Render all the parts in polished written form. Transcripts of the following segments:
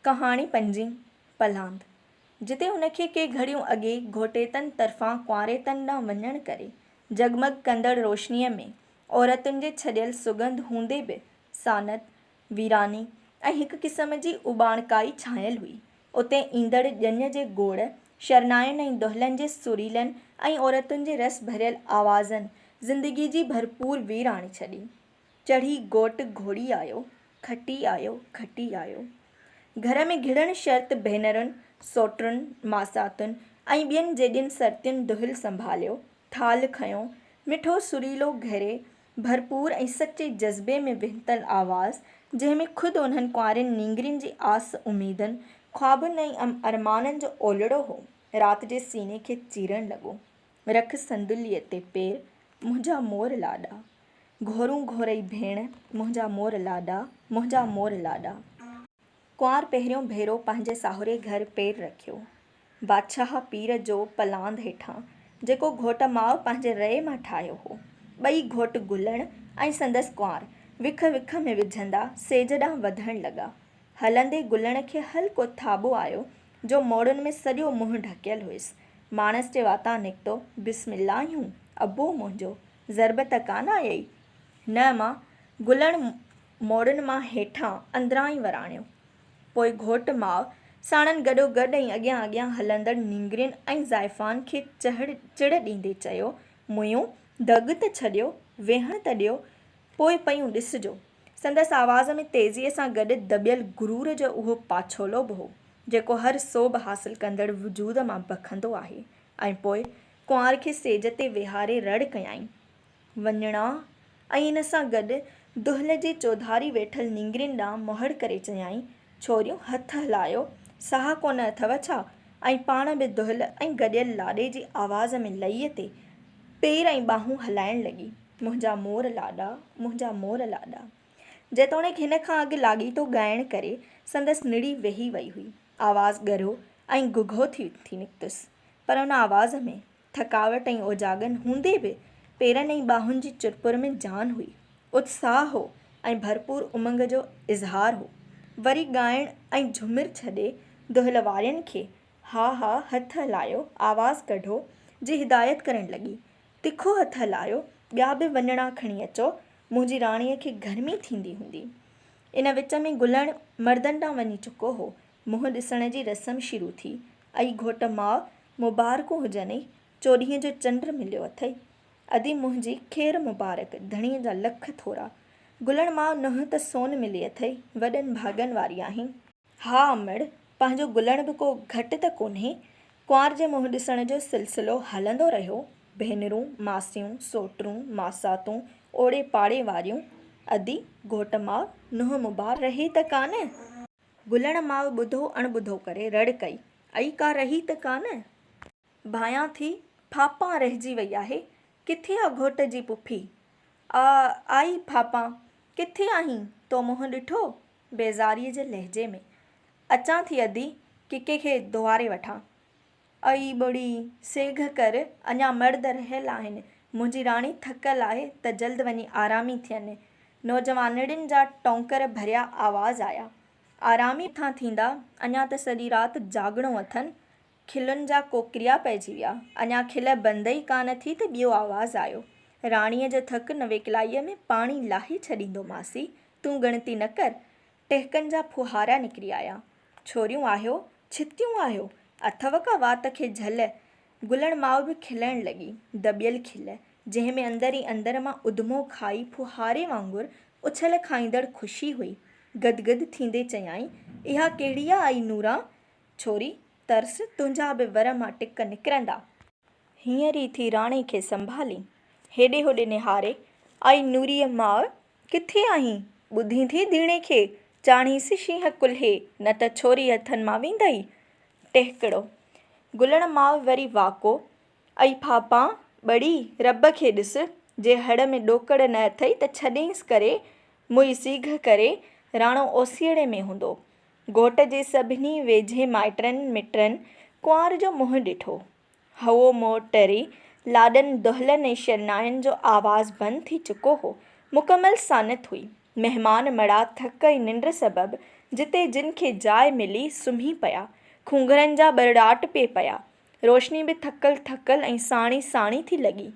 कहाणी पंजी पलांद जिते हुनखे के घड़ियूं अॻे घोटेतनि तरफ़ां कुंवारेतनि ॾांहुं वञण करे जगमग कंदड़ रोशनीअ में औरतुनि जे छॾियल सुगंध हूंदे बि सानत वीरानी ऐं हिकु क़िस्म जी उॿाणकाई छायल हुई। उते ईंदड़ ॼञ जे गोड़ शरनायुनि ऐं दुहिलनि जे सुरीलनि ऐं औरतुनि जे रस भरियल आवाज़नि ज़िंदगी जी भरपूर वीर आणे छॾी। चढ़ी घोट घोड़ी आयो, खटी आयो, खटी आयो। घर में घिड़ण शर्त भेनरुनि सोटरुनि मासातुनि ऐं ॿियनि जेॾियुनि सर्तियुनि दुहिल संभालियो, थाल खयों, मिठो सुरीलो घेरे भरपूर ऐं सचे जज़्बे में विहतल आवाज़ जंहिंमें ख़ुदि उन्हनि कुंवारियुनि नींगरियुनि जी आस उमीदनि ख्वाबुनि ऐं अरमाननि जो ओलड़ो हो, राति जे सीने खे चीरण लॻो। रख संदुलीअ ते पेर, मुंहिंजा मोर लाॾा, घोरूं घोरई भेण, मुंहिंजा मोर लाॾा, मुंहिंजा मोर लाॾा। कुंवार पहिरियों भेरो पंहिंजे साहुरे घर पेर रखियो, बादशाह पीर जो पलांद हेठां जेको घोट माउ पंहिंजे रए मां ठाहियो हो। ॿई घोट गुलण ऐं संदसि कुंवार विख विख में विझंदा सेज ॾांहुं वधण लॻा। हलंदे गुलण खे हल्को थाॿो आयो जो मोड़ुनि में सॼो मुंहुं ढकियल हुयुसि। माणस जे वातां निकितो, बिस्मिल्लाहियूं अबो मुंहिंजो, ज़रब त कान आयई? न मां। गुलण मोड़ुनि मां हेठां अंदरां ई वराणियो। पोइ घोट माउ साणनि गॾोगॾु ऐं अॻियां अॻियां हलंदड़ नींगरियुनि ऐं ज़ाइफ़ान खे चिड़ ॾींदे चयो, मुंहिंजो दग त छॾियो, वेहण त ॾियो, पोइ पयूं ॾिसिजो। संदसि आवाज़ में तेज़ीअ सां गॾु दॿियल गुरूर जो उहो पाछोलो बि हो जेको हर सोभ हासिलु कंदड़ वजूद मां बखंदो आहे। ऐं पोइ कुंवार खे सेज ते वेहारे रड़ कयाईं, वञणा, ऐं इन सां गॾु दुहिल जी चौधारी वेठल नींगरियुनि ॾांहुं मोहड़ करे चयाईं, छोरियूं हथु हलायो, साह कोन अथव छा? ऐं पाण बि दुहिल ऐं गॾियल लाॾे जी आवाज़ में लईअ ते पेर ऐं ॿाहूं हलाइण लॻी, मुंहिंजा मोर लाॾा, मुंहिंजा मोर लाॾा। जेतोणीकि हिन खां अॻु लाॻीतो ॻाइण करे संदसि निड़ी वेही वई हुई। आवाज़ ॻरो ऐं गुघो थी निकितुसि, पर उन आवाज़ में थकावट ऐं ओजागन हूंदे बि पेरनि ऐं ॿाहुनि जी चुरपुर में जान हुई, उत्साह हो ऐं भरपूर उमंग जो इज़हार हो। वरी ॻाइण ऐं झुमिर छॾे दुहिल वारनि खे हा हा हथु हलायो, आवाज़ कढो जी हिदायत करण लॻी। तिखो हथु हलायो, ॿिया बि वञणा खणी अचो, मुंहिंजी राणीअ खे गर्मी थींदी हूंदी। इन विच में गुलण मर्दनि ॾांहुं वञी चुको हो। मुंहुं ॾिसण जी रस्म शुरू थी। ऐं घोट माउ मुबारकूं हुजनि, 14 जो चंड मिलियो अथई। अदी मुंहिंजी ख़ैर मुबारक, धणीअ जा लख थोरा। गुलण माउ नुंहुं त सोन मिली अथई, वॾनि भागनि वारी आहीं। हा अमड़, पंहिंजो गुलण बि को घटि त कोन्हे। कुंवार जे मुंहुं ॾिसण जो सिलसिलो हलंदो रहियो। भेनरूं, मासियूं, सोटरूं, मासातूं, ओड़े पाड़े वारियूं। अदी घोट माउ नुंहुं मुबार रही त कान? गुलण माउ ॿुधो अणॿुधो करे रड़ कई, अई का रही त कान? भायां थी फापां रहिजी वई आहे। किथे आ घोट जी पुफी? आई फापां, किथे आहीं? तो मुंहुं ॾिठो? बेज़ारीअ जे लहजे में। अचां थी अदी, किके खे दुआरे वठां। अई ॿुड़ी, सेघ कर, अञा मर्द रहियल आहिनि। मुंहिंजी राणी थकल आहे त जल्द वञी आरामी थियनि। नौजवानड़ियुनि जा टोंकर भरिया आवाज़ आया। आरामी थां थींदा, अञा त सॼी राति जाॻणो अथनि। खिलुनि जा कोकिरिया पइजी विया। अञा खिल बंदि ई कान थी त ॿियो आवाज़ आयो, राणीअ जो थकु नवेकलाईअ में पाणी लाही छॾींदो मासी, तूं ॻणती न कर। टहिकनि जा फुहारा निकिरी आया। छोरियूं आहियो, छितियूं आहियो, अथव का वात खे झल? गुलण माउ बि खिलण लॻी, दॿियल खिल जंहिंमें अंदर ई अंदर मां उदमो खाई फुहारे वांगुरु उछल खाईंदड़ ख़ुशी हुई। गदगद थींदे चयाईं, इहा कहिड़ी आई नूरां? छोरी, तरस, तुंहिंजा बि वर मां टिक निकिरंदा। हींअर ई थी राणी खे संभाली हेॾे होॾे निहारे, आई नूरीअ माउ, किथे आहीं? ॿुधी थी धीणे खे, चाढ़ींसि शींहं कुल्हे, न त छोरी हथनि मां वेंदई। टहिकड़ो। गुलण माउ वरी वाको, अई फापां बड़ी, रब खे ॾिस, जे हड़ में ॾोकड़ न अथई त छॾेंसि करे, मुई सीघ करे, राणो ओसीअड़े में हूंदो। घोट जे सभिनी वेझे माइटनि मिटनि कुंवार जो मुंहुं ॾिठो। हवो मोह टरी, लाॾनि दुहिलनि ऐं शरनायुनि जो आवाज़ बंदि थी चुको हो। मुकमल सानत हुई। महिमान मड़ा थक ऐं निंड सबबि जिते जिन खे जाइ मिली सुम्ही पिया, खूंगरनि जा बरड़ाट पिए पिया। रोशनी बि थकल थकल ऐं साणी साणी थी लॻी।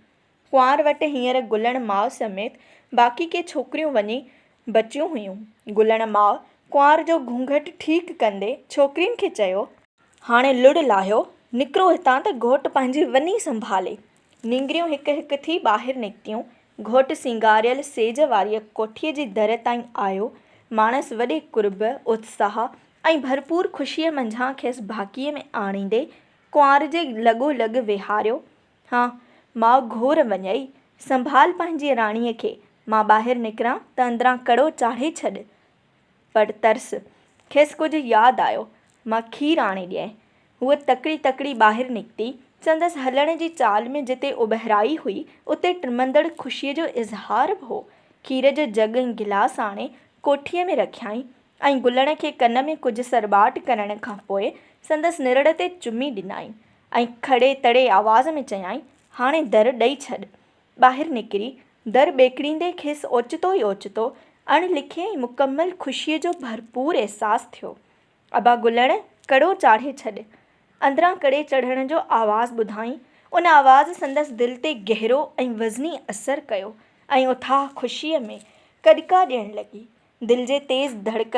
कुंवार वटि हींअर गुलण माउ समेत बाक़ी के छोकिरियूं वञी बचियूं हुयूं। गुलण माउ कुंवार जो घूंघट ठीकु कंदे छोकिरियुनि खे चयो, हाणे लुड़ लाहियो, निकिरो हितां त घोटु पंहिंजी वञी संभाले। निंगरियूं हिकु हिकु थी ॿाहिरि निकितियूं। घोटु सिंगारियल सेज वारीअ कोठीअ जी दर ताईं आयो। माणस वॾे कुर्ब, उत्साह ऐं भरपूर ख़ुशीअ मंझां खेसि भाकीअ में आणींदे कुंवार जे लॻोलॻ वेहारियो। हा, माउ घोर वञई, संभाल पंहिंजी राणीअ खे। मां ॿाहिरि निकिरां त अंदरां कड़ो चाढ़े छॾ। पर तरस खेसि कुझु यादि आयो। मां खीरु आणे ॾियईं। हूअ तकड़ी तकड़ी ॿाहिरि निकिती। संदसि हलण जी चाल में जिते उबहराई हुई उते टिमंदड़ ख़ुशीअ जो इज़हार बि हो। खीर जो जग ऐं गिलास आणे कोठीअ में रखियाईं ऐं गुलण खे कन में कुझु सरबाट करण खां पोइ संदसि निरड़ ते चुमी ॾिनाईं ऐं खड़े तड़े आवाज़ में चयाईं, हाणे दर ॾेई छॾ। ॿाहिरि निकिरी दर ॿेकड़ींदे खेसि ओचितो ई ओचितो अणलिखे ऐं मुकमल ख़ुशीअ जो भरपूर अहसासु थियो। अबा गुलण, कड़ो चाढ़े छॾ। अंदरां कड़े चढ़ण जो आवाज़ु ॿुधाईं। उन आवाज़ संदसि दिलि ते गहरो ऐं वज़नी असरु कयो ऐं उथाह ख़ुशीअ में कॾका ॾियणु लॻी। दिलि जे तेज़ धड़क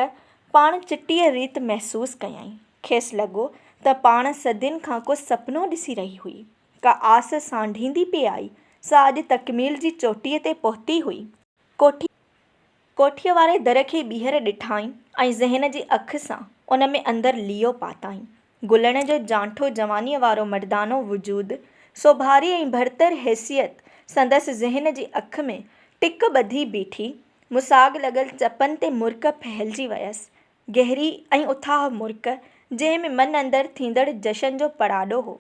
पाण चिटीअ रीति महसूसु कयईं। खेसि लॻो त पाण सदियुनि खां को सपनो ॾिसी रही हुई। का आस सांढींदी पिए आई। सा अॼु तकमील जी चोटीअ ते पहुती हुई। कोठीअ वारे दर खे ॿीहर ॾिठाईं ऐं ज़हन जी अखि सां उन में अंदरि लीओ पाताईं। गुलण जो जांठो जवानीअ वारो मर्दानो वजूद, सोभारी ऐं भरतर हैसियत संदसि ज़हन जी अखि में टिक ॿधी बीठी। मुसाग लॻल चपनि ते मुर्क फहिलिजी वयसि। गहरी ऐं उथाह मुर्क, जंहिं में मन अंदरि थींदड़ जशन जो पड़ाॾो हो।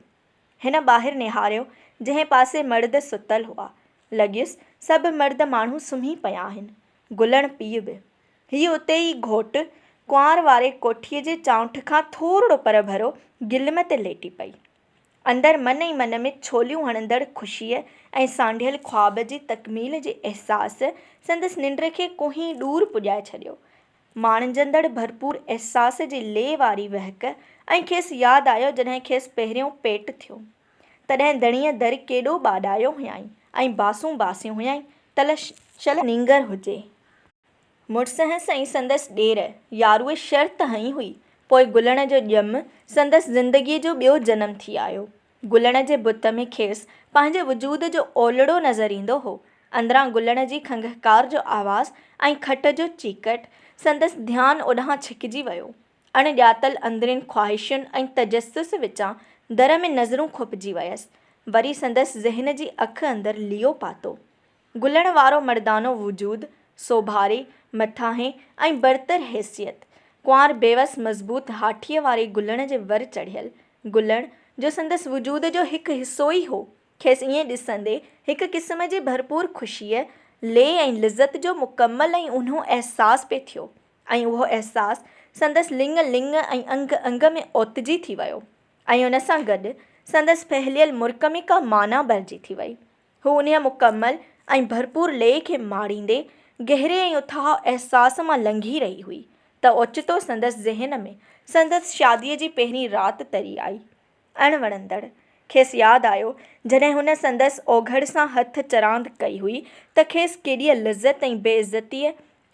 हिन ॿाहिरि निहारियो जंहिं पासे मर्द सुतल हुआ। लॻियुसि सभु मर्द माण्हू सुम्ही पिया आहिनि। गुलण पीउ बि। हीउ उते ई घोटु कुंवार वारे कोठीअ जे चांठ खां थोरो पर भरो गिलम ते लेटी पई। अंदरि मन ई मन में छोलियूं हणंदड़ ख़ुशीअ ऐं सांढियल ख़्वाब जी तकमील जे अहसास संदसि निंड खे कोहीं ॾूर पुॼाए छॾियो। माणजंदड़ भरपूर अहसास जी ले वारी वहक ऐं खेसि यादि आयो जॾहिं खेसि पहिरियों पेटु थियो। तॾहिं धणीअ दर केॾो ॿाॾायो हुयईं ऐं बासूं बासियूं हुयईं तल शल नींगर हुजे। मुड़ुस हंस ऐं संदसि ॾेर यारूअ शर्त हई हुई। पोइ गुलण जो ॼमु संदसि ज़िंदगीअ जो ॿियो जनमु थी आयो। गुलण जे बुत में खेसि पंहिंजे वजूद जो ओलड़ो नज़र ईंदो हो। अंदरां गुलण जी खंघकार जो आवाज़ु ऐं खट जो चीकट संदसि ध्यानु ओॾांहुं छिकिजी वियो। अणॼातल अंदरियुनि ख़्वाहिशुनि ऐं तजस्सुस विचां दर में नज़रूं खुपिजी वयसि। वरी संदसि ज़हन जी अखि अंदरि लीओ पातो। गुलण वारो मर्दानो वजूद, सोभारे, मथाहें ऐं बरतर हैसियत। कुंवार बेवसि मज़बूत हाठीअ वारे गुलण जे वर चढ़ियल। गुलण जो संदसि वजूद जो हिकु हिसो ई हो। खेसि ईअं ॾिसंदे हिकु क़िस्म जी भरपूर ख़ुशीअ, ले ऐं लिज़त जो मुकमल ऐं ऊन्हो अहसासु पिए थियो ऐं उहो अहसासु संदसि लिङ लिङ ऐं अंग अंग में ओतिजी थी वियो ऐं उन सां गॾु संदसि फहिलियल मुर्क में का माना भरिजी थी वई। हू उन मुकमल ऐं भरपूर ले खे माणींदे गहरे ऐं उथाह अहसास मां लंघी रही हुई त ओचितो संदसि ज़हन में संदसि शादीअ जी पहिरीं राति तरी आई। अणवणंदड़ खेसि यादि आयो जॾहिं हुन संदसि ओघड़ सां हथ चरांद कई हुई त खेसि केॾीअ लिज़त ऐं बेइज़तीअ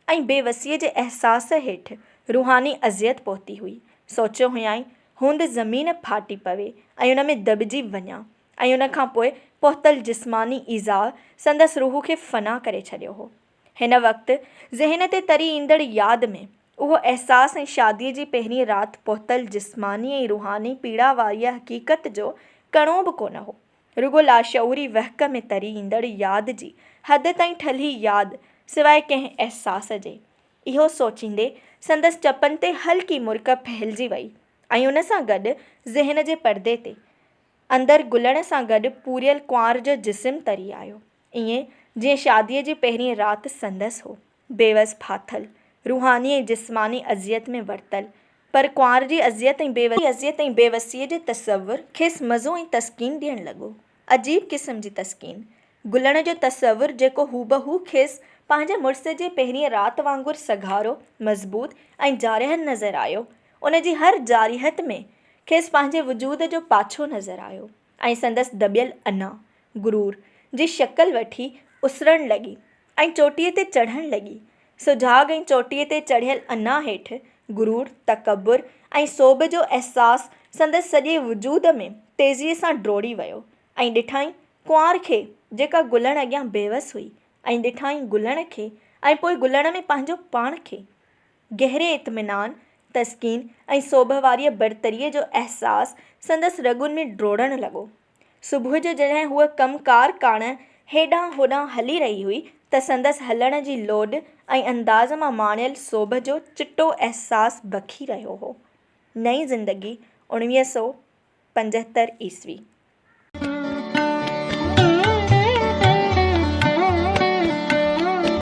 ऐं बेवसीअ जे अहसास हेठि रूहानी अज़ियत पहुती हुई। सोचियो हुयईं हूंद ज़मीन फाटी पवे ऐं उन में दॿिजी वञा ऐं उन खां पोइ पहुतल जिस्मानी ईज़ा संदसि रूह खे फ़ना करे छॾियो हो। हिन वक़्तु ज़हन ते तरी ईंदड़ यादि में उहो अहसासु ऐं शादीअ जी पहिरीं राति पहुतल जिस्मानी ऐं रूहानी पीड़ा वारी हक़ीक़त जो कणो बि कोन हो। रुगो लाशऊरी वहक में तरी ईंदड़ यादि जी हद ताईं ठही यादि सवाइ कंहिं अहसास जे। इहो सोचींदे संदसि चपनि ते हल्की मुर्क फहिलिजी वई ऐं उन सां गॾु ज़हन जे परदे ते अंदरि गुलण सां गॾु पूरियल कुंवार जो जिस्म तरी आयो। ईअं जीअं शादीअ जी पहिरीं राति संदसि हो, बेवसि फाथल, रूहानी ऐं जिस्मानी अज़ियत में वरितल। पर कुंवार जी अज़ियत ऐं बेवसीअ जो तसवुरु खेसि मज़ो ऐं तस्कीन ॾियणु लॻो। अजीब क़िस्म जी तस्कीन। गुलण जो तसवुरु जेको हूबहू खेसि पंहिंजे मुड़ुस जे पहिरीं राति वांगुरु सघारो, मज़बूत ऐं जारिहल नज़र आयो। उन जी हर जारिहत में खेसि पंहिंजे वजूद जो पाछो नज़र आयो ऐं संदसि दॿियल अना गुरूर जी शक्ल वठी उसरणु लॻी ऐं चोटीअ ते चढ़णु लॻी। सुजाॻ ऐं चोटीअ ते चढ़ियल अना हेठि गुरूर, तकबुर ऐं सोभ जो अहसासु संदसि सॼे वजूद में तेज़ीअ सां ड्रोड़ी वियो ऐं ॾिठाई कुंवार खे जेका गुलण अॻियां बेवस हुई ऐं ॾिठाई गुलण खे ऐं पोइ गुलण में पंहिंजो पाण खे। गहरे इत्मिनान, तस्कीन ऐं सोभ वारीअ बरतरीअ जो अहसासु संदसि रॻुनि में ड्रोड़णु लॻो। सुबुह जो जॾहिं हूअ कमकार कारणि हेॾां होॾां हली रही हुई त संदसि हलण जी लोॾ ऐं अंदाज़ मां माणियल सोभ जो चिटो अहसासु बखी रहियो हो। नई ज़िंदगी 1975 ईस्वी।